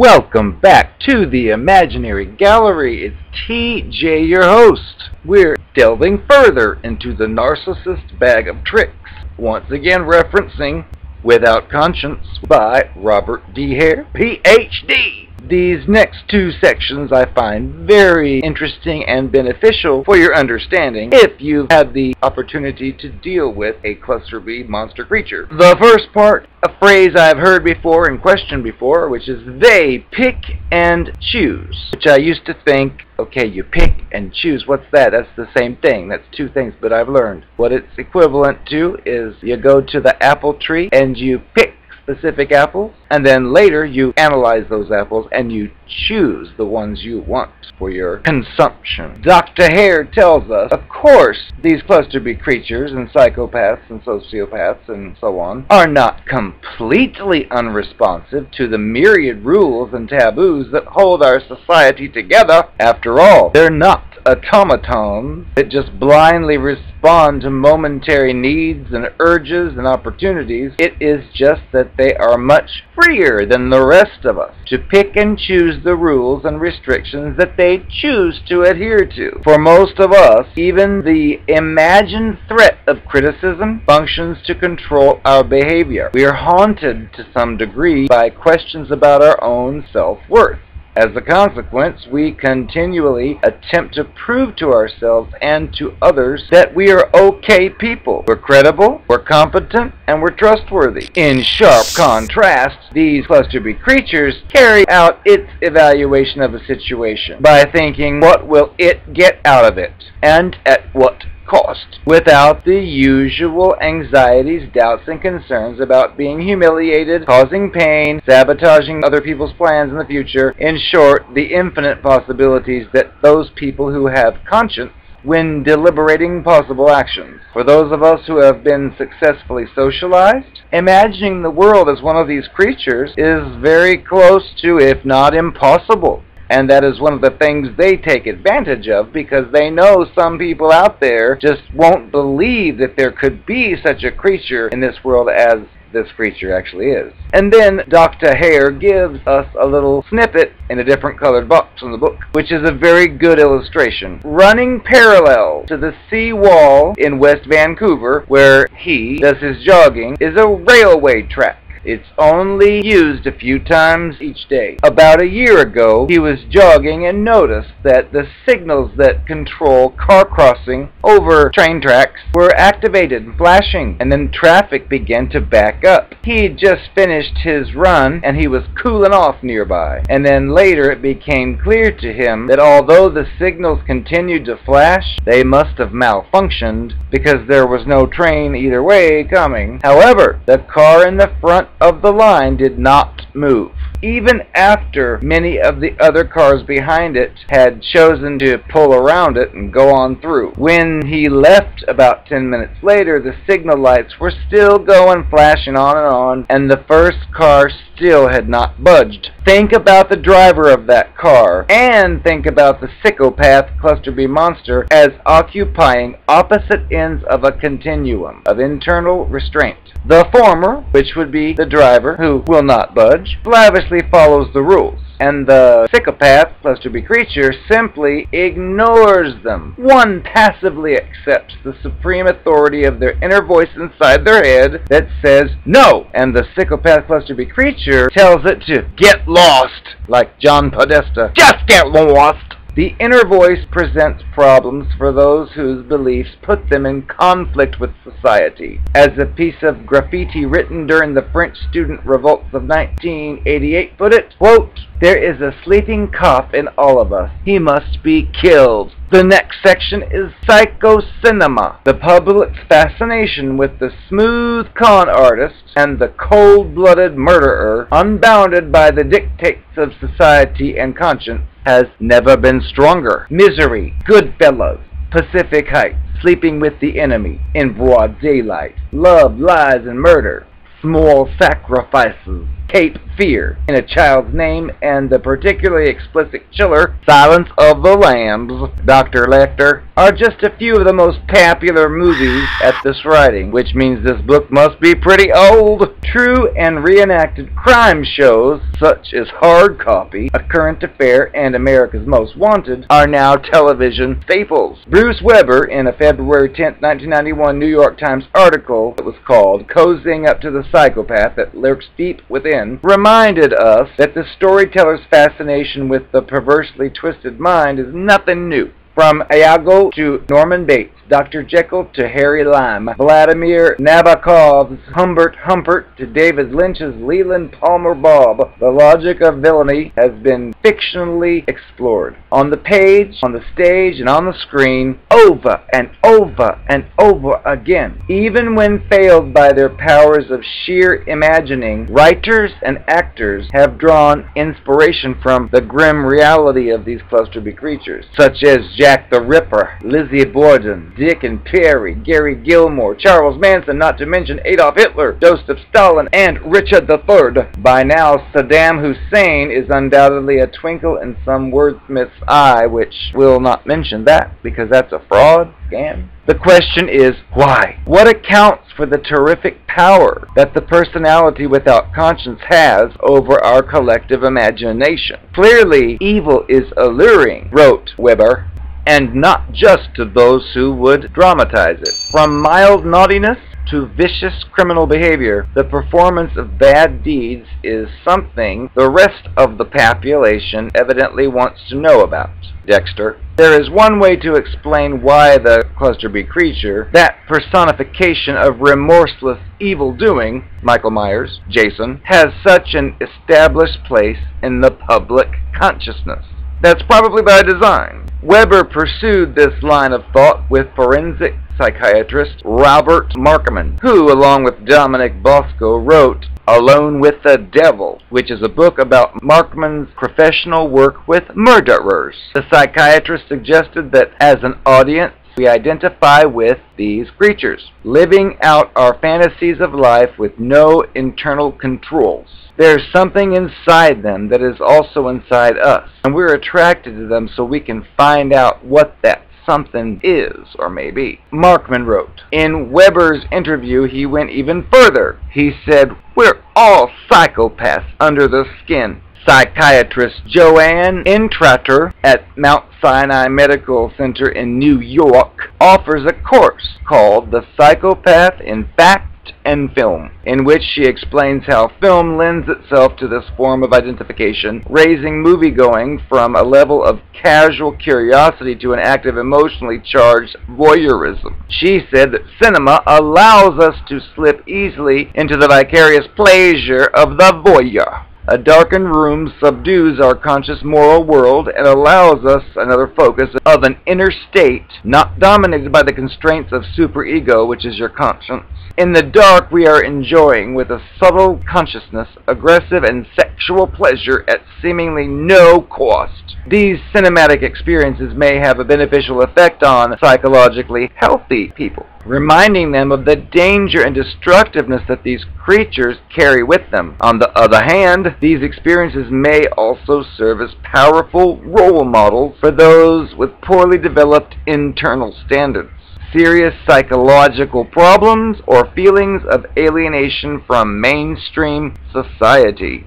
Welcome back to the Imaginary Gallery. It's TJ, your host. We're delving further into the Narcissist Bag of Tricks, once again referencing Without Conscience by Robert D. Hare, Ph.D. These next two sections I find very interesting and beneficial for your understanding if you've had the opportunity to deal with a cluster B monster creature. The first part, a phrase I've heard before and questioned before, which is they pick and choose, which I used to think, okay, you pick and choose, what's that? That's the same thing. That's two things, but I've learned what it's equivalent to is you go to the apple tree and you pick specific apples, and then later you analyze those apples and you choose the ones you want for your consumption. Dr. Hare tells us, of course, these cluster B creatures and psychopaths and sociopaths and so on are not completely unresponsive to the myriad rules and taboos that hold our society together. After all, they're not automatons that just blindly respond to momentary needs and urges and opportunities. It is just that they are much freer than the rest of us to pick and choose the rules and restrictions that they choose to adhere to. For most of us, even the imagined threat of criticism functions to control our behavior. We are haunted to some degree by questions about our own self-worth. As a consequence, we continually attempt to prove to ourselves and to others that we are okay people. We're credible, we're competent, and we're trustworthy. In sharp contrast, these cluster B creatures carry out its evaluation of a situation by thinking, what will it get out of it, and at what cost, without the usual anxieties, doubts, and concerns about being humiliated, causing pain, sabotaging other people's plans in the future. In short, the infinite possibilities that those people who have conscience when deliberating possible actions. For those of us who have been successfully socialized, imagining the world as one of these creatures is very close to, if not impossible. And that is one of the things they take advantage of, because they know some people out there just won't believe that there could be such a creature in this world as this creature actually is. And then Dr. Hare gives us a little snippet in a different colored box in the book, which is a very good illustration. Running parallel to the sea wall in West Vancouver, where he does his jogging, is a railway track. It's only used a few times each day. About a year ago, he was jogging and noticed that the signals that control car crossing over train tracks were activated and flashing, and then traffic began to back up. He'd just finished his run and he was cooling off nearby. And then later it became clear to him that although the signals continued to flash, they must have malfunctioned because there was no train either way coming. However, the car in the front of the line did not move, even after many of the other cars behind it had chosen to pull around it and go on through. When he left about 10 minutes later, the signal lights were still going, flashing on, and the first car still had not budged. Think about the driver of that car, and think about the psychopath cluster B monster as occupying opposite ends of a continuum of internal restraint. The former, which would be the driver who will not budge, lavishly follows the rules, and the psychopath cluster B creature simply ignores them. One passively accepts the supreme authority of their inner voice inside their head that says no, and the psychopath cluster B creature tells it to get lost, like John Podesta. Just get lost! The inner voice presents problems for those whose beliefs put them in conflict with society. As a piece of graffiti written during the French student revolts of 1988 put it, quote, "There is a sleeping cop in all of us. He must be killed." The next section is Psychocinema, the public's fascination with the smooth con artist and the cold-blooded murderer, unbounded by the dictates of society and conscience, has never been stronger. Misery, Goodfellas, Pacific Heights, Sleeping with the Enemy, In Broad Daylight, Love, Lies, and Murder, Small Sacrifices, Cape Fear in a Child's Name, and the particularly explicit chiller Silence of the Lambs, Dr. Lecter, are just a few of the most popular movies at this writing, which means this book must be pretty old. True and reenacted crime shows, such as Hard Copy, A Current Affair, and America's Most Wanted, are now television staples. Bruce Weber, in a February 10, 1991 New York Times article that was called Cozying Up to the Psychopath That Lurks Deep Within, reminded us that the storyteller's fascination with the perversely twisted mind is nothing new. From Iago to Norman Bates, Dr. Jekyll to Harry Lime, Vladimir Nabokov's Humbert Humpert to David Lynch's Leland Palmer Bob, the logic of villainy has been fictionally explored. On the page, on the stage, and on the screen, over and over and over again. Even when failed by their powers of sheer imagining, writers and actors have drawn inspiration from the grim reality of these cluster-B creatures, such as Jack the Ripper, Lizzie Borden, Dick and Perry, Gary Gilmore, Charles Manson, not to mention Adolf Hitler, Joseph Stalin, and Richard III. By now, Saddam Hussein is undoubtedly a twinkle in some wordsmith's eye, which will not mention that, because that's a fraud, scam. The question is, why? What accounts for the terrific power that the personality without conscience has over our collective imagination? Clearly, evil is alluring, wrote Weber, and not just to those who would dramatize it. From mild naughtiness to vicious criminal behavior, the performance of bad deeds is something the rest of the population evidently wants to know about. Dexter. There is one way to explain why the cluster-B creature, that personification of remorseless evil-doing, Michael Myers, Jason, has such an established place in the public consciousness. That's probably by design. Weber pursued this line of thought with forensic psychiatrist Robert Markman, who, along with Dominic Bosco, wrote Alone with the Devil, which is a book about Markman's professional work with murderers. The psychiatrist suggested that as an audience, we identify with these creatures, living out our fantasies of life with no internal controls. There's something inside them that is also inside us, and we're attracted to them so we can find out what that something is, or may be. Markman wrote. In Weber's interview, he went even further. He said, we're all psychopaths under the skin. Psychiatrist Joanne Intrater at Mount Sinai Medical Center in New York offers a course called The Psychopath in Fact and Film, in which she explains how film lends itself to this form of identification, raising moviegoing from a level of casual curiosity to an act of emotionally charged voyeurism. She said that cinema allows us to slip easily into the vicarious pleasure of the voyeur. A darkened room subdues our conscious moral world and allows us another focus of an inner state not dominated by the constraints of superego, which is your conscience. In the dark, we are enjoying, with a subtle consciousness, aggressive and sexual pleasure at seemingly no cost. These cinematic experiences may have a beneficial effect on psychologically healthy people, reminding them of the danger and destructiveness that these creatures carry with them. On the other hand, these experiences may also serve as powerful role models for those with poorly developed internal standards, serious psychological problems, or feelings of alienation from mainstream society.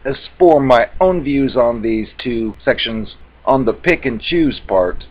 As for my own views on these two sections, on the pick and choose part,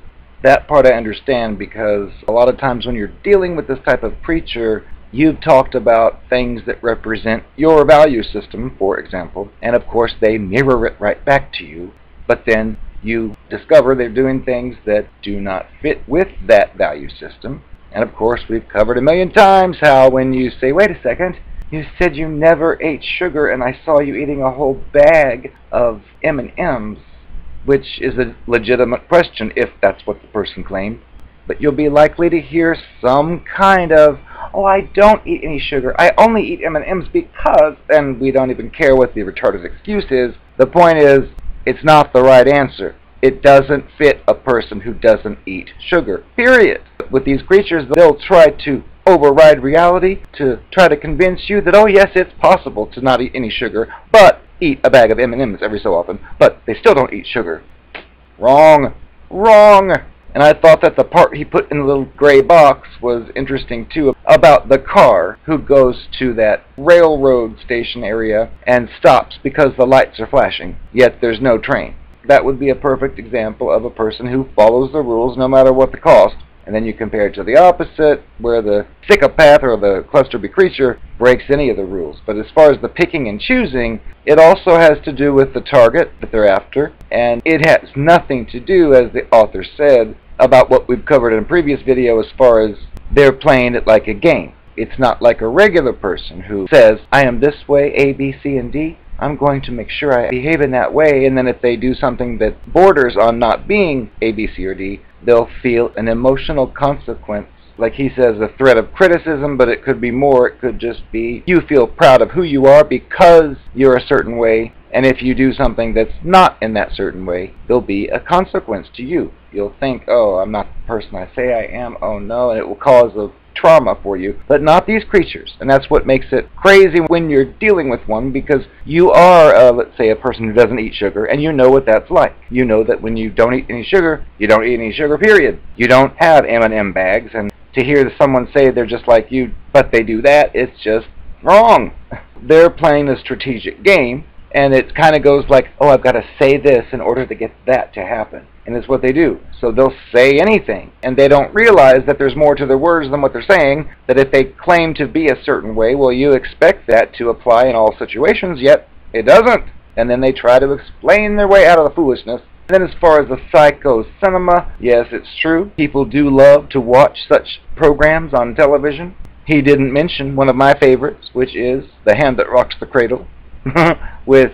that part I understand, because a lot of times when you're dealing with this type of creature, you've talked about things that represent your value system, for example, and of course they mirror it right back to you, but then you discover they're doing things that do not fit with that value system. And of course we've covered a million times how when you say, wait a second, you said you never ate sugar and I saw you eating a whole bag of M&Ms, which is a legitimate question if that's what the person claimed. But you'll be likely to hear some kind of, oh, I don't eat any sugar, I only eat M&Ms because, and we don't even care what the retarded excuse is. The point is, it's not the right answer. It doesn't fit a person who doesn't eat sugar, period. With these creatures, they'll try to override reality to try to convince you that, oh yes, it's possible to not eat any sugar, but eat a bag of M&Ms every so often, but they still don't eat sugar. Wrong. Wrong. And I thought that the part he put in the little gray box was interesting too, about the car who goes to that railroad station area and stops because the lights are flashing, yet there's no train. That would be a perfect example of a person who follows the rules no matter what the cost. And then you compare it to the opposite, where the psychopath or the cluster B creature breaks any of the rules. But as far as the picking and choosing, it also has to do with the target that they're after, and it has nothing to do, as the author said, about what we've covered in a previous video as far as they're playing it like a game. It's not like a regular person who says, I am this way, A, B, C, and D. I'm going to make sure I behave in that way, and then if they do something that borders on not being A, B, C, or D, they'll feel an emotional consequence. Like he says, a threat of criticism, but it could be more. It could just be you feel proud of who you are because you're a certain way, and if you do something that's not in that certain way, there'll be a consequence to you. You'll think, oh, I'm not the person I say I am, oh no, and it will cause a trauma for you, but not these creatures. And that's what makes it crazy when you're dealing with one, because you are, let's say, a person who doesn't eat sugar, and you know what that's like. You know that when you don't eat any sugar, you don't eat any sugar, period. You don't have M&M bags, and to hear someone say they're just like you, but they do that, it's just wrong. They're playing a strategic game, and it kind of goes like, oh, I've got to say this in order to get that to happen. And it's what they do. So they'll say anything, and they don't realize that there's more to their words than what they're saying, that if they claim to be a certain way, well, you expect that to apply in all situations, yet it doesn't. And then they try to explain their way out of the foolishness. And then as far as the psychocinema, yes, it's true. People do love to watch such programs on television. He didn't mention one of my favorites, which is The Hand That Rocks the Cradle, with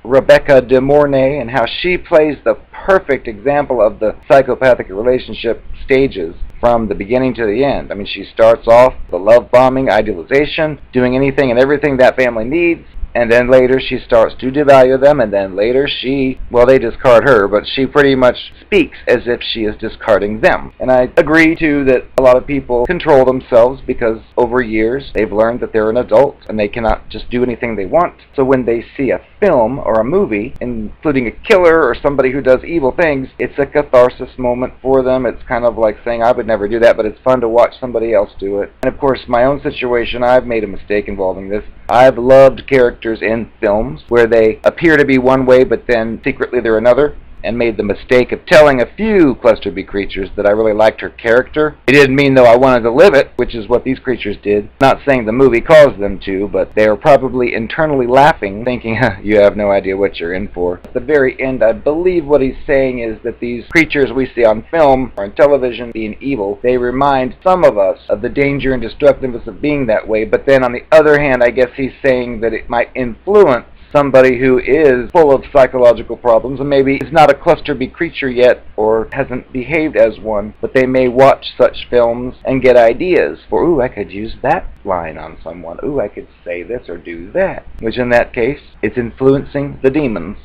Rebecca De Mornay, and how she plays the perfect example of the psychopathic relationship stages from the beginning to the end. I mean, she starts off the love bombing, idealization, doing anything and everything that family needs, and then later she starts to devalue them, and then later they discard her, but she pretty much speaks as if she is discarding them. And I agree too that a lot of people control themselves because over years they've learned that they're an adult and they cannot just do anything they want. So when they see a film or a movie, including a killer or somebody who does evil things, it's a catharsis moment for them. It's kind of like saying, I would never do that, but it's fun to watch somebody else do it. And of course, my own situation, I've made a mistake involving this. I've loved characters in films where they appear to be one way, but then secretly they're another, and made the mistake of telling a few Cluster B creatures that I really liked her character. It didn't mean, though, I wanted to live it, which is what these creatures did. Not saying the movie caused them to, but they were probably internally laughing, thinking, you have no idea what you're in for. At the very end, I believe what he's saying is that these creatures we see on film or on television being evil, they remind some of us of the danger and destructiveness of being that way, but then on the other hand, I guess he's saying that it might influence somebody who is full of psychological problems and maybe is not a Cluster B creature yet or hasn't behaved as one, but they may watch such films and get ideas for, ooh, I could use that line on someone, ooh, I could say this or do that, which in that case, it's influencing the demons.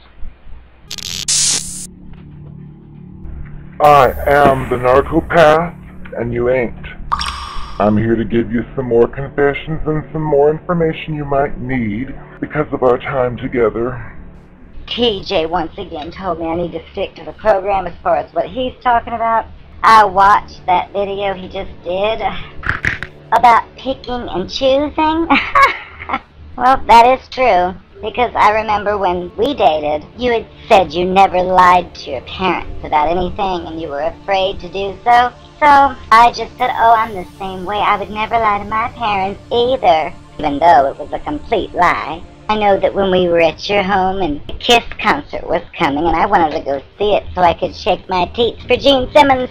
I am the Narcopath, and you ain't. I'm here to give you some more confessions and some more information you might need because of our time together. TJ once again told me I need to stick to the program as far as what he's talking about. I watched that video he just did about picking and choosing. Well, that is true, because I remember when we dated, you had said you never lied to your parents about anything and you were afraid to do so. So I just said, oh, I'm the same way. I would never lie to my parents either, even though it was a complete lie. I know that when we were at your home and the Kiss concert was coming and I wanted to go see it so I could shake my teeth for Gene Simmons,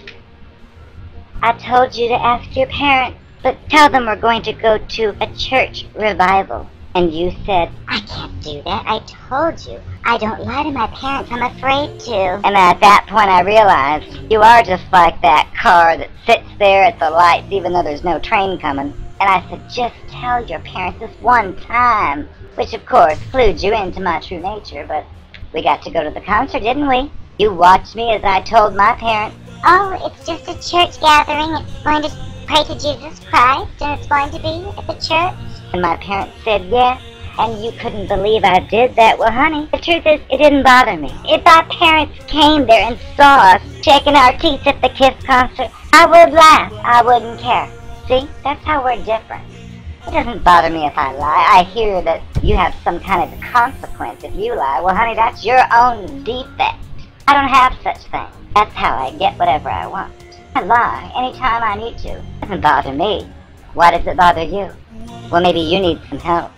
I told you to ask your parents, but tell them we're going to go to a church revival. And you said, I can't do that. I told you. I don't lie to my parents. I'm afraid to. And at that point I realized you are just like that car that sits there at the lights even though there's no train coming. And I said, just tell your parents this one time. Which of course clued you into my true nature, but we got to go to the concert, didn't we? You watched me as I told my parents. Oh, it's just a church gathering. It's going to pray to Jesus Christ and it's going to be at the church? And my parents said, yeah. And you couldn't believe I did that. Well, honey, the truth is, it didn't bother me. If our parents came there and saw us shaking our teeth at the Kiss concert, I would laugh. I wouldn't care. See? That's how we're different. It doesn't bother me if I lie. I hear that you have some kind of consequence if you lie. Well, honey, that's your own defect. I don't have such things. That's how I get whatever I want. I lie anytime I need to. It doesn't bother me. Why does it bother you? Well, maybe you need some help.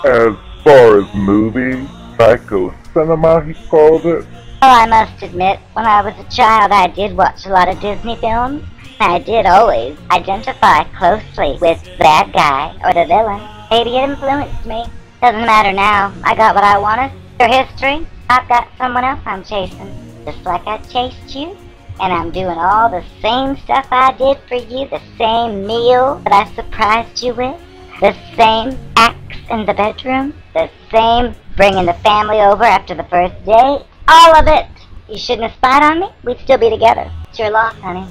As far as movies, PSYCHOCINEMA, he called it. Oh, I must admit, when I was a child, I did watch a lot of Disney films. I did always identify closely with the bad guy or the villain. Maybe it influenced me. Doesn't matter now. I got what I wanted. For history, I've got someone else I'm chasing. Just like I chased you. And I'm doing all the same stuff I did for you. The same meal that I surprised you with. The same acts in the bedroom. The same bringing the family over after the first date. All of it. You shouldn't have spied on me. We'd still be together. It's your loss, honey.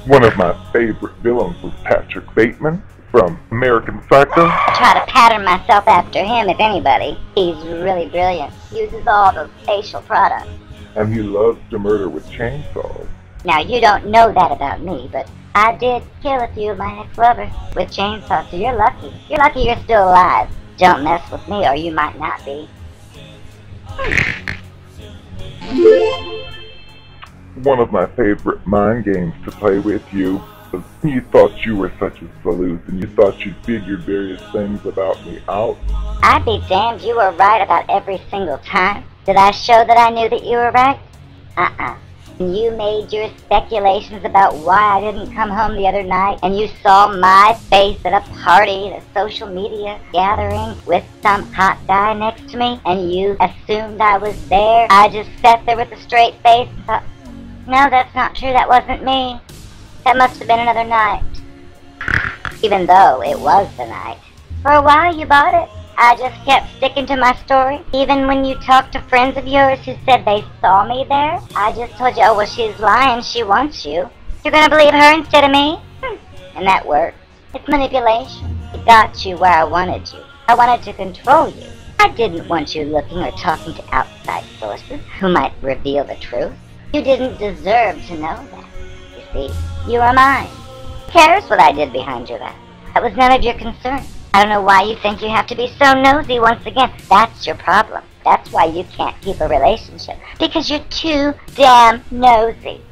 One of my favorite villains was Patrick Bateman from American Psycho. I try to pattern myself after him, if anybody. He's really brilliant. Uses all the facial products. And he loves to murder with chainsaws. Now, you don't know that about me, but I did kill a few of my ex-lovers with chainsaws, so you're lucky. You're lucky you're still alive. Don't mess with me, or you might not be. One of my favorite mind games to play with you was you thought you were such a sleuth and you thought you figured various things about me out. I'd be damned you were right about every single time. Did I show that I knew that you were right? You made your speculations about why I didn't come home the other night, and you saw my face at a party, at a social media gathering with some hot guy next to me, and you assumed I was there. I just sat there with a straight face and thought, no, that's not true, that wasn't me. That must have been another night. Even though it was the night. For a while you bought it. I just kept sticking to my story. Even when you talked to friends of yours who said they saw me there, I just told you, oh, well, she's lying, she wants you. You're gonna believe her instead of me? And that worked. It's manipulation. It got you where I wanted you. I wanted to control you. I didn't want you looking or talking to outside sources who might reveal the truth. You didn't deserve to know that. You see, you are mine. Who cares what I did behind your back? That was none of your concern. I don't know why you think you have to be so nosy once again. That's your problem. That's why you can't keep a relationship. Because you're too damn nosy.